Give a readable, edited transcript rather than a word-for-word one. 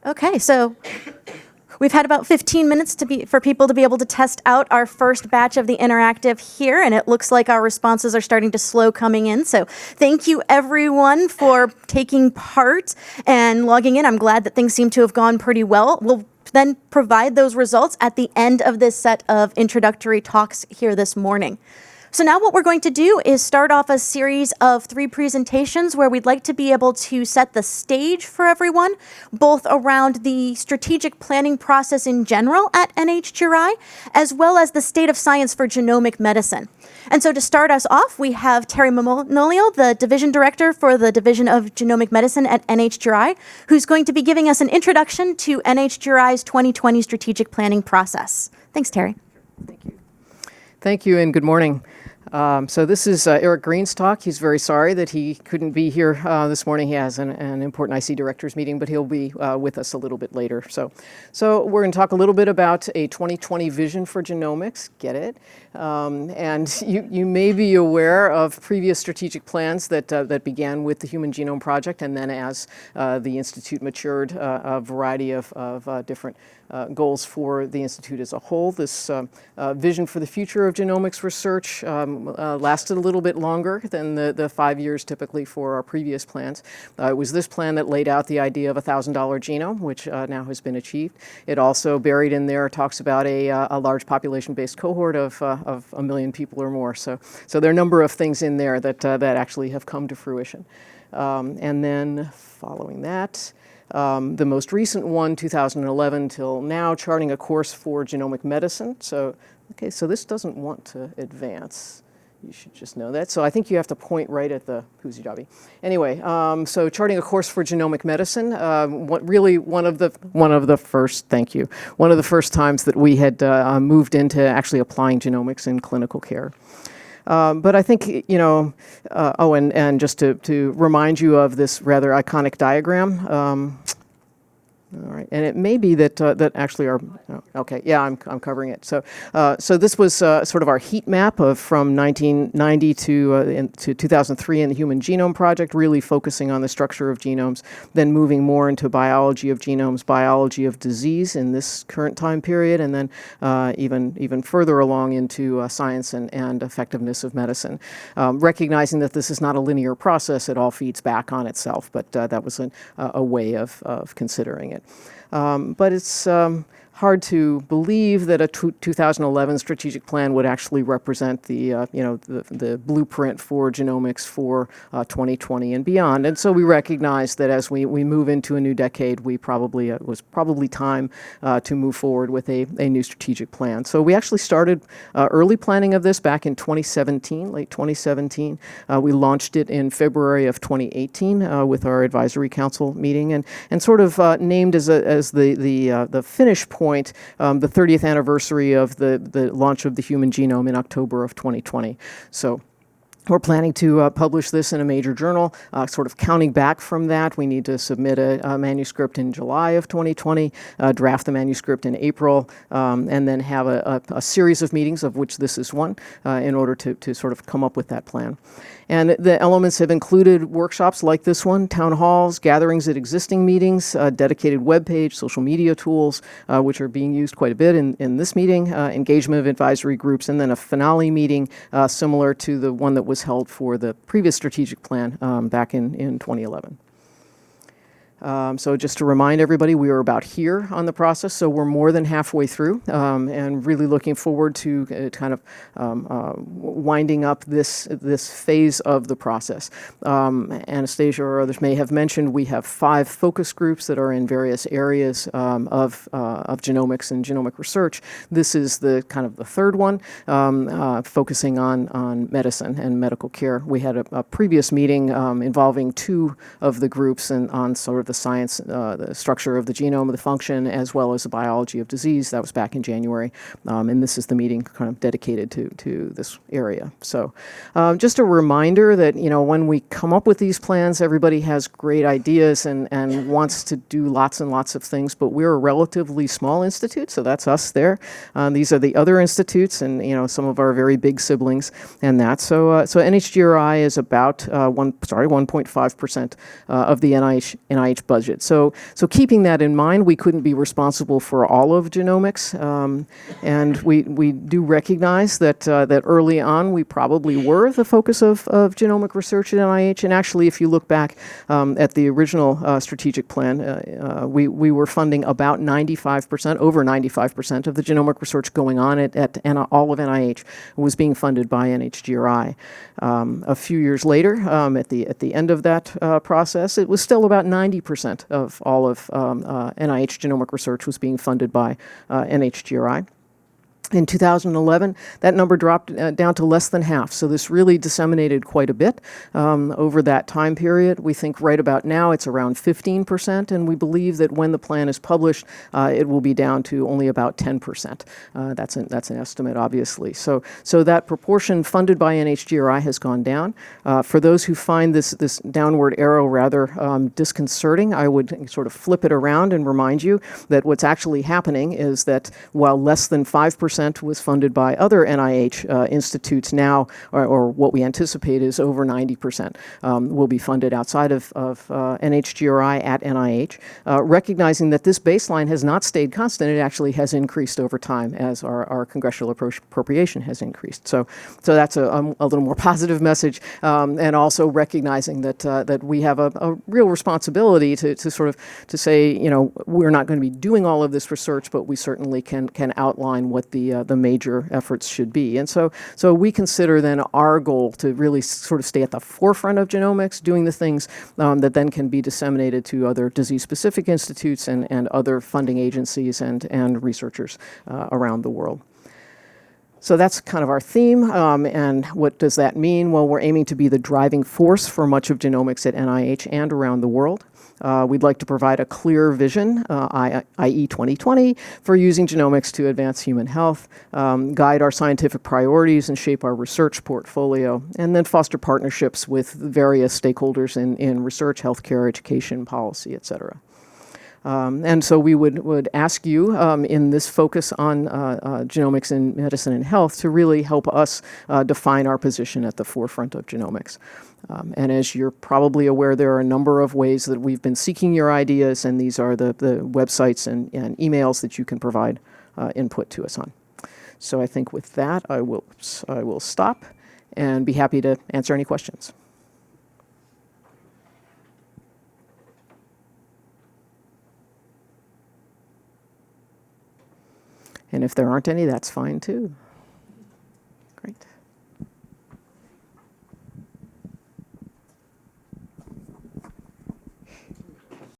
Okay, so we've had about 15 minutes for people to be able to test out our first batch of the interactive here, and it looks like our responses are starting to slow coming in. So thank you everyone for taking part and logging in. I'm glad that things seem to have gone pretty well. We'll then provide those results at the end of this set of introductory talks here this morning. So now what we're going to do is start off a series of 3 presentations where we'd like to be able to set the stage for everyone, both around the strategic planning process in general at NHGRI, as well as the state of science for genomic medicine. And so to start us off, we have Teri Manolio, the Division Director for the Division of Genomic Medicine at NHGRI, who's going to be giving us an introduction to NHGRI's 2020 strategic planning process. Thanks, Teri. Thank you. Thank you, and good morning. So this is Eric Green's talk. He's very sorry that he couldn't be here this morning. He has an important IC directors meeting, but he'll be with us a little bit later. So we're going to talk a little bit about a 2020 vision for genomics. Get it? And you may be aware of previous strategic plans that began with the Human Genome Project, and then as the Institute matured, a variety of different goals for the Institute as a whole. This vision for the future of genomics research lasted a little bit longer than the 5 years typically for our previous plans. It was this plan that laid out the idea of a $1,000 genome, which now has been achieved. It also, buried in there, talks about a large population-based cohort of 1 million people or more. So there are a number of things in there that actually have come to fruition. And then following that, the most recent one, 2011 till now, charting a course for genomic medicine. So this doesn't want to advance. You should just know that. So I think you have to point right at the Puzijabi. Anyway, so charting a course for genomic medicine. One of the first times that we had moved into actually applying genomics in clinical care. But I think, and just to remind you of this rather iconic diagram. All right, and it may be that actually I'm covering it. So this was sort of our heat map from 1990 to 2003 in the Human Genome Project, really focusing on the structure of genomes, then moving more into biology of genomes, biology of disease in this current time period, and then even further along into science and effectiveness of medicine. Recognizing that this is not a linear process, it all feeds back on itself, but that was a way of considering it. But it's hard to believe that a 2011 strategic plan would actually represent the blueprint for genomics for 2020 and beyond. And so we recognize that as we move into a new decade, it was probably time to move forward with a new strategic plan. So we actually started early planning of this back in 2017, late 2017. We launched it in February of 2018 with our advisory council meeting, and sort of named as the finish point the 30th anniversary of the launch of the human genome in October of 2020. So we're planning to publish this in a major journal. Sort of counting back from that, we need to submit a manuscript in July of 2020, draft the manuscript in April, and then have a series of meetings, of which this is one, in order to sort of come up with that plan. And the elements have included workshops like this one, town halls, gatherings at existing meetings, dedicated webpage, social media tools, which are being used quite a bit in this meeting, engagement of advisory groups, and then a finale meeting similar to the one that was held for the previous strategic plan back in 2011. So just to remind everybody, we are about here on the process, so we're more than halfway through, and really looking forward to kind of winding up this phase of the process. Anastasia or others may have mentioned we have 5 focus groups that are in various areas of genomics and genomic research. This is the kind of the third one, focusing on medicine and medical care. We had a previous meeting involving 2 of the groups and on sort of the science, the structure of the genome, the function, as well as the biology of disease. That was back in January, and this is the meeting kind of dedicated to this area. So just a reminder that, when we come up with these plans, everybody has great ideas and wants to do lots and lots of things, but we're a relatively small institute, so that's us there. These are the other institutes and, some of our very big siblings and that. So NHGRI is about 1.5% of the NIH budget. So keeping that in mind, we couldn't be responsible for all of genomics, and we do recognize that early on we probably were the focus of genomic research at NIH. And actually, if you look back at the original strategic plan, we were funding about 95%, over 95% of the genomic research going on at all of NIH was being funded by NHGRI. A few years later, at the end of that process, it was still about 90% of all of NIH genomic research was being funded by NHGRI. In 2011, that number dropped down to less than half. So this really disseminated quite a bit over that time period. We think right about now it's around 15%, and we believe that when the plan is published, it will be down to only about 10%. That's an estimate, obviously. So that proportion funded by NHGRI has gone down. For those who find this downward arrow rather disconcerting, I would sort of flip it around and remind you that what's actually happening is that while less than 5% was funded by other NIH institutes now, or what we anticipate is over 90% will be funded outside of NHGRI at NIH, recognizing that this baseline has not stayed constant. It actually has increased over time as our congressional appropriation has increased. So that's a little more positive message, and also recognizing that we have a real responsibility to say, we're not going to be doing all of this research, but we certainly can outline what the major efforts should be. And so we consider then our goal to really sort of stay at the forefront of genomics, doing the things that then can be disseminated to other disease-specific institutes and other funding agencies and researchers around the world. So that's kind of our theme, and what does that mean? Well, we're aiming to be the driving force for much of genomics at NIH and around the world. We'd like to provide a clear vision, i.e. 2020, for using genomics to advance human health, guide our scientific priorities and shape our research portfolio, and then foster partnerships with various stakeholders in research, healthcare, education, policy, et cetera. And so we would ask you in this focus on genomics in medicine and health to really help us define our position at the forefront of genomics. And as you're probably aware, there are a number of ways that we've been seeking your ideas, and these are the websites and emails that you can provide input to us on. So I think with that, I will stop and be happy to answer any questions. And if there aren't any, that's fine too.